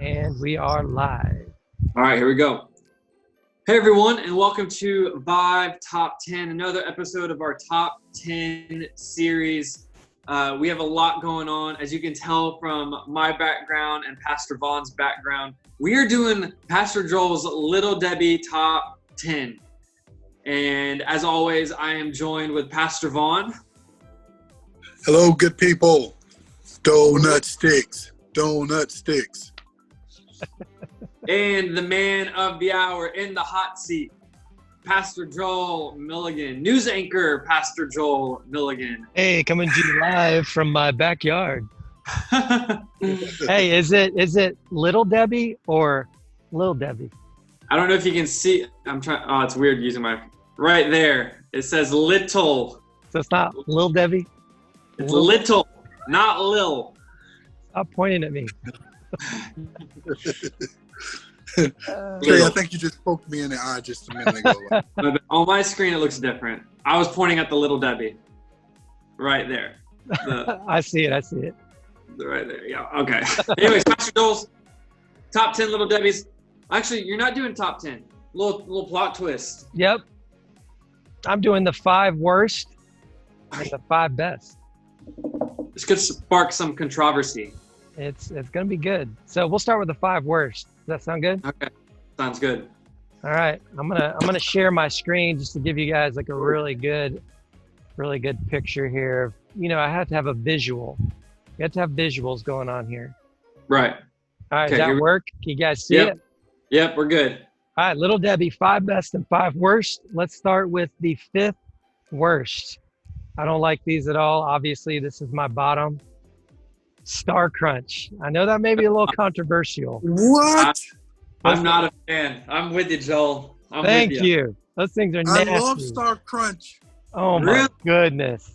And we are live. All right, here we go. Hey, everyone, and welcome to Vibe Top 10, another episode of our Top 10 series. We have a lot going on. As you can tell from my background and Pastor Vaughn's background, we are doing Pastor Joel's Little Debbie Top 10. And as always, I am joined with Pastor Vaughn. Hello, good people. Donut sticks. Donut sticks. And the man of the hour in the hot seat, Pastor Joel Milligan. News anchor, Pastor Joel Milligan. Hey, coming to you live from my backyard. Hey, is it Little Debbie or Little Debbie? I don't know if you can see. I'm trying. Oh, it's weird using my. Right there. It says little. So it's not Little Debbie? It's little, not lil. Stop pointing at me. Trey, I think you just poked me in the eye just a minute ago. On my screen, it looks different. I was pointing at the Little Debbie. Right there. I see it. Right there. Yeah. Okay. Anyways, Pastor Joel's top 10 Little Debbies. Actually, you're not doing top 10. Little plot twist. Yep. I'm doing the 5 worst and the 5 best. This could spark some controversy. It's gonna be good. So we'll start with the 5 worst. Does that sound good? Okay. Sounds good. All right. I'm gonna share my screen just to give you guys like a really good picture here. You know, I have to have a visual. You have to have visuals going on here. Right. All right. Okay, Does that work? Can you guys see it? Yep, we're good. All right, Little Debbie, 5 best and 5 worst. Let's start with the 5th worst. I don't like these at all. Obviously, this is my bottom. Star Crunch. I know that may be a little controversial. What? I'm not a fan. I'm with you, Joel. Thank you. Those things are nasty. I love Star Crunch. Oh my Really? They goodness.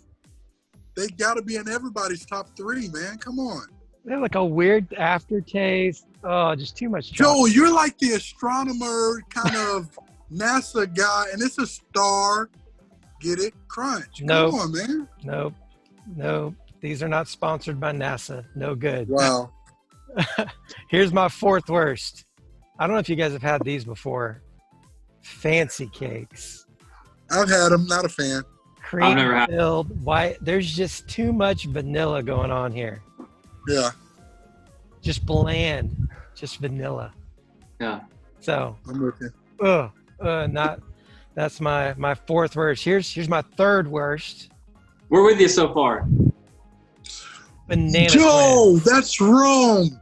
got to be in everybody's top 3, man. Come on. They have like a weird aftertaste. Oh, just too much chocolate. Joe, you're like the astronomer kind of NASA guy, and it's a star. Get it? Crunch. Nope. Come on, man. Nope. These are not sponsored by NASA. No good. Wow. Here's my 4th worst. I don't know if you guys have had these before. Fancy cakes. I've had them. Not a fan. I've never had Cream-filled white. There's just too much vanilla going on here. Yeah, Just bland. Just vanilla. Yeah. So, I'm with you. that's my 4th worst. Here's my 3rd worst. We're with you so far. Banana Joe, Twins. that's wrong.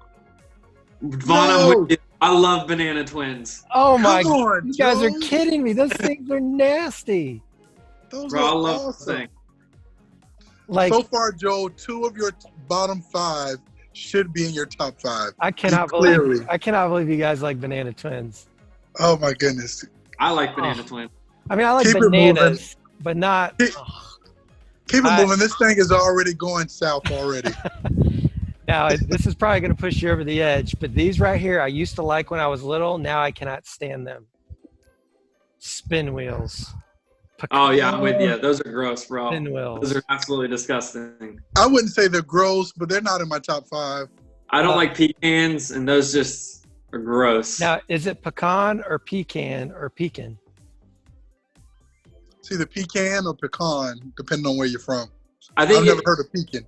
Vaughn, No. I'm with you. I love Banana Twins. Oh my Come god. on, You guys are Joe. kidding me. Those things are nasty. Those Bro, I are love this awesome. thing. Like, So far, Joe, 2 of your bottom 5 should be in your top 5. I cannot Clearly. believe you guys like Banana Twins. Oh my goodness. I like Banana Twins. I mean, I like Keep it bananas, but not. Keep- Keep it I- moving. This thing is already going south already. Now, this is probably going to push you over the edge, but these right here, I used to like when I was little. Now I cannot stand them. Spin wheels. Oh, yeah, I'm with you. Those are gross, bro. Spin wheels. Those are absolutely disgusting. I wouldn't say they're gross, but they're not in my top 5. I don't like pecans, and those just are gross. Now, is it pecan or pecan or pecan? It's either pecan or pecan, depending on where you're from. I think I've never heard of pecan.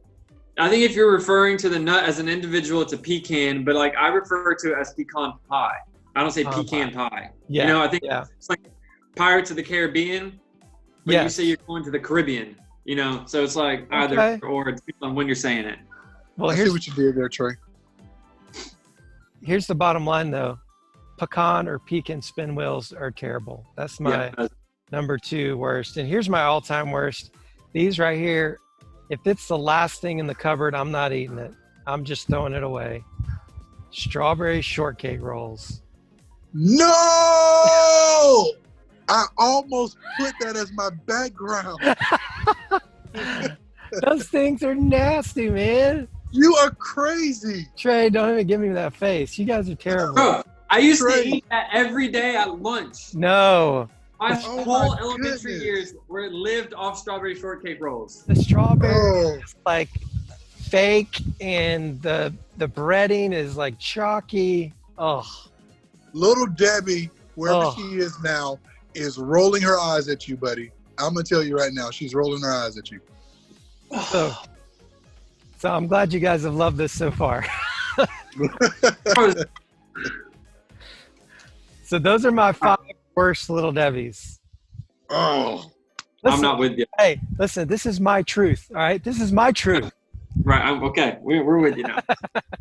I think if you're referring to the nut as an individual, it's a pecan, but like I refer to it as pecan pie. I don't say Pecan pecan pie. Yeah. You know, I think Yeah. it's like Pirates of the Caribbean, but Yes. you say you're going to the Caribbean, you know? So it's like either Okay. or, it depends on when you're saying it. Well, I see here's what you did there, Trey. the bottom line, though. Pecan or pecan spin wheels are terrible. That's my Yeah. number 2 worst. And here's my all-time worst. These right here, if it's the last thing in the cupboard, I'm not eating it. I'm just throwing it away. Strawberry shortcake rolls. No! I almost put that as my background. Those things are nasty, man. You are crazy. Trey, don't even give me that face. You guys are terrible. Bro, I used to Trey. eat that every day at lunch. No, My Oh whole my elementary goodness. years were lived off strawberry shortcake rolls. the strawberry Oh, is like fake, and the breading is like chalky. Oh, Little Debbie, wherever Oh. she is now, is rolling her eyes at you, buddy. I'm gonna tell you right now, she's rolling her eyes at you. so I'm glad you guys have loved this so far. So those are my 5 worst Little Debbies. Oh, I'm Listen, not with you. Hey, listen, this is my truth. All right, this is my truth. Right. I'm okay. We're with you now.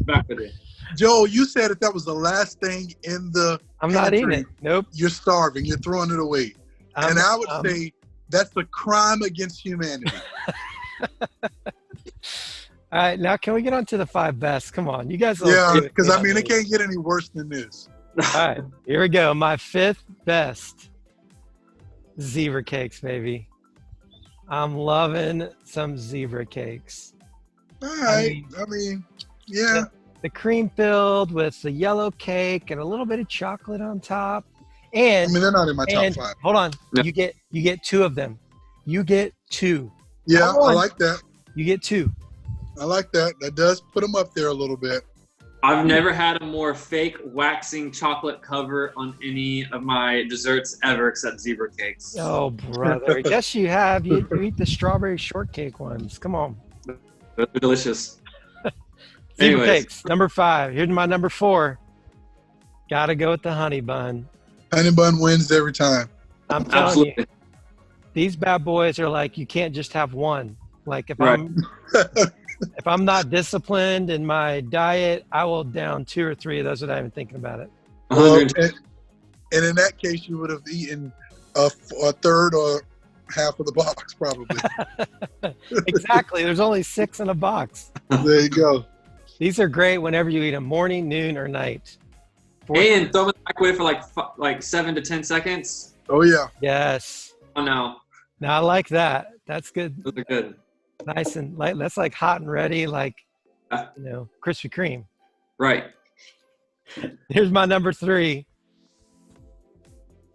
Back with you. Joel, you said that was the last thing in the I'm not eating pantry. it. Nope. You're starving. You're throwing it away. And I would say that's a crime against humanity. All right, now can we get on to the 5 best? Come on, you guys. Yeah, do it. because I mean, it can't get any worse than this. All right, here we go. My 5th best, zebra cakes, baby. I'm loving some zebra cakes. All right. I mean, yeah. The cream filled with the yellow cake and a little bit of chocolate on top. I And mean, they're not in my top and 5. hold on, No. you get 2 of them. You get 2. Yeah, Come on. I like that. You get 2. I like that. That does put them up there a little bit. I've never had a more fake waxing chocolate cover on any of my desserts ever except zebra cakes. Oh, brother. Yes, you have. You eat the strawberry shortcake ones. Come on. They're delicious. Zebra Anyways. cakes. Number 5. Here's my number 4. Gotta go with the honey bun. Honey bun wins every time. I'm telling Absolutely. you, these bad boys are like, you can't just have one. Like if Right. if I'm not disciplined in my diet, I will down 2 or 3 of those without even thinking about it. Well, 100. and in that case, you would have eaten a third or half of the box, probably. Exactly. There's only 6 in a box. There you go. These are great whenever you eat them, morning, noon, or night. And throw them in the microwave for like 7 to 10 seconds. Oh, yeah. Yes. Oh no, Now I like that. That's good. those are good. Nice and light. That's like hot and ready, like, Yeah. Krispy Kreme. Right. Here's my number 3.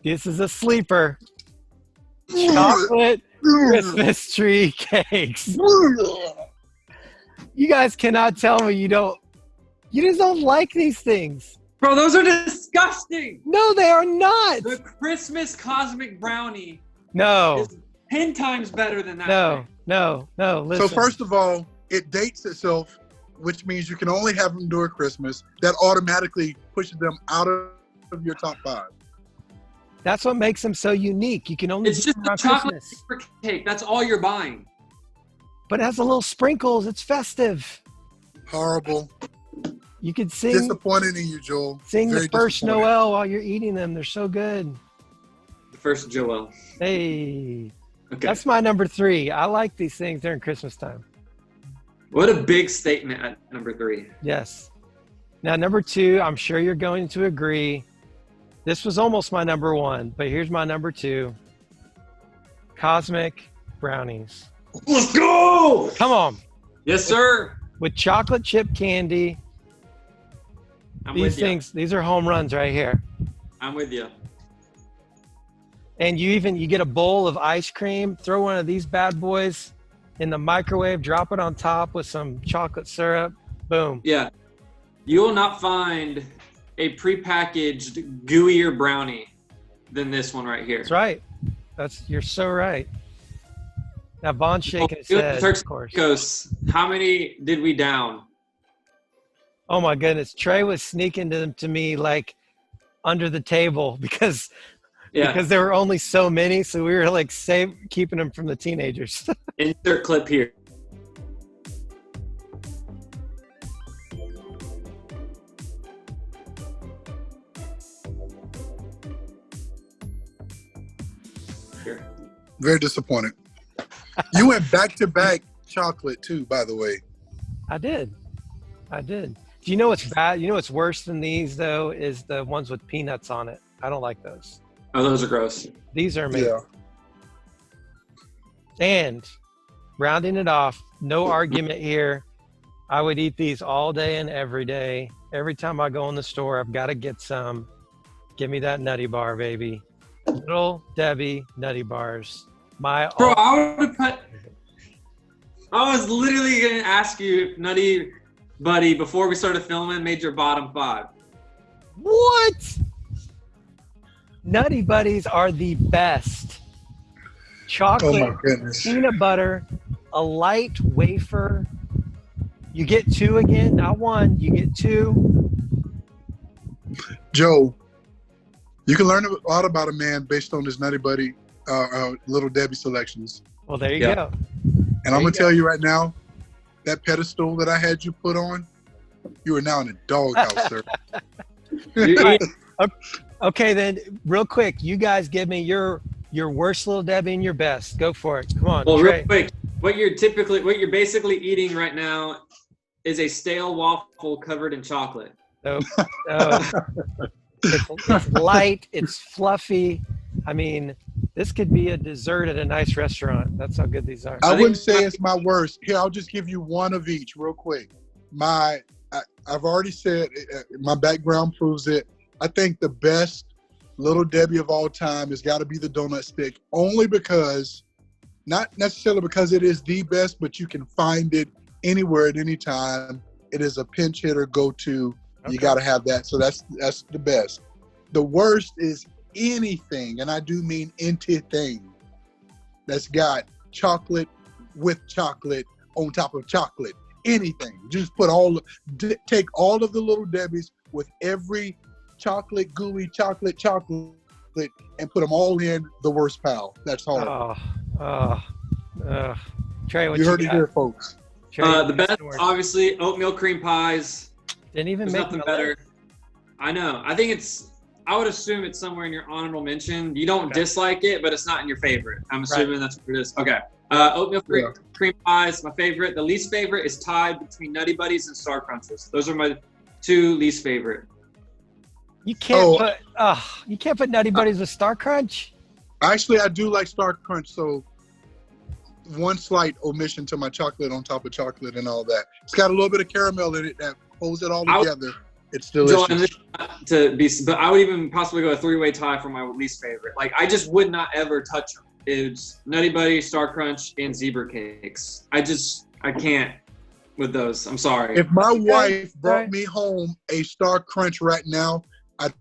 This is a sleeper. Chocolate Christmas tree cakes. You guys cannot tell me you just don't like these things. Bro, those are disgusting. No, they are not. The Christmas cosmic brownie No, is 10 times better than that. no, thing. no. Listen. So, first of all, it dates itself, which means you can only have them during Christmas. That automatically pushes them out of your top 5. That's what makes them so unique. You can only It's do just them a around chocolate Christmas. super cake. That's all you're buying. But it has a little sprinkles. It's festive. Horrible. You could sing Disappointed in you, Joel. the Very first disappointed. Noel while you're eating them. They're so good. The first Joel. Hey, Okay. that's my number 3. I like these things during Christmas time. What a big statement at number 3. Yes. Now, number 2, I'm sure you're going to agree. This was almost my number 1, but here's my number 2. Cosmic brownies. Let's go! Come on. Yes, sir. With chocolate chip candy. I'm These with you. things, these are home runs right here. I'm with you. And you get a bowl of ice cream, throw one of these bad boys in the microwave, drop it on top with some chocolate syrup. Boom. Yeah. You will not find a prepackaged gooier brownie than this one right here. That's right. You're so right. Now Bond's shaking his head, Turks of course. Caicos, how many did we down? Oh my goodness. Trey was sneaking them to me like under the table because Yeah. there were only so many, so we were like keeping them from the teenagers. Insert clip here. Here. Very disappointed. You went back to back chocolate too, by the way. I did. Do you know what's bad? You know what's worse than these though is the ones with peanuts on it. I don't like those. Oh, those are gross. These are amazing. Yeah. And rounding it off, no argument here. I would eat these all day and every day. Every time I go in the store, I've got to get some. Give me that Nutty Bar, baby. Little Debbie Nutty Bars. Bro, I would have put I was literally going to ask you if Nutty Buddy, before we started filming, made your bottom 5. What? Nutty Buddies are the best. Oh Chocolate, my goodness. peanut butter, a light wafer. You get 2 again, not 1. You get 2. Joe, you can learn a lot about a man based on his Nutty Buddy Little Debbie selections. Well, there you Yeah. go. And I'm going to tell you right now, that pedestal that I had you put on, you are now in a doghouse, sir. You- Okay, then, real quick, you guys give me your worst Little Debbie and your best. Go for it. Come on, Well, Trey. real quick, what you're basically eating right now is a stale waffle covered in chocolate. So, it's light. It's fluffy. I mean, this could be a dessert at a nice restaurant. That's how good these are. I think- wouldn't say it's my worst. Here, I'll just give you one of each real quick. I've already said, my background proves it. I think the best Little Debbie of all time has got to be the donut stick, only because, not necessarily because it is the best, but you can find it anywhere at any time. It is a pinch hitter go-to. Okay. You got to have that. So that's the best. The worst is anything, and I do mean anything, that's got chocolate with chocolate on top of chocolate. Anything. Just take all of the Little Debbies with every chocolate, gooey chocolate, and put them all in the worst pile. That's all. Trey, what You you heard it got? here, folks. Trey, The best, worst. obviously, oatmeal cream pies. Didn't even There's make nothing my better. list. I know. I would assume it's somewhere in your honorable mention. You don't Okay. dislike it, but it's not in your favorite. I'm assuming that's what it is. Okay. Oatmeal cream pies, my favorite. The least favorite is tied between Nutty Buddies and Star Crunches. Those are my 2 least favorite. You can't put Nutty Buddies with Star Crunch. Actually, I do like Star Crunch, so one slight omission to my chocolate on top of chocolate and all that. It's got a little bit of caramel in it that holds it all together. It's Joel, delicious. but I would even possibly go a 3-way tie for my least favorite. Like, I just would not ever touch them. It's Nutty Buddy, Star Crunch, and zebra cakes. I can't with those. I'm sorry. If my wife brought Right. me home a Star Crunch right now, I'd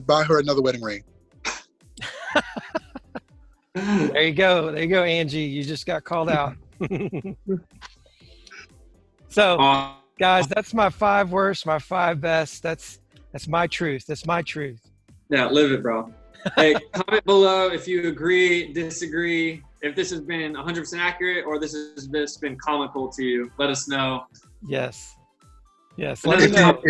buy her another wedding ring. There you go, Angie. You just got called out. So, guys, that's my 5 worst, my 5 best. That's my truth. That's my truth. Yeah, live it, bro. Hey, comment below if you agree, disagree, if this has been 100% accurate or this has just been comical to you. Let us know. Yes. Yes. And Let then me know.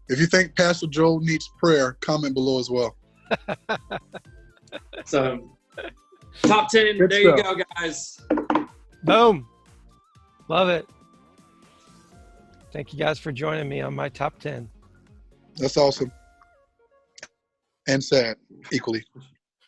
If you think Pastor Joel needs prayer, comment below as well. So, top 10. Good There you stuff. go, guys. Boom. Love it. Thank you guys for joining me on my top 10. That's awesome. And sad, equally.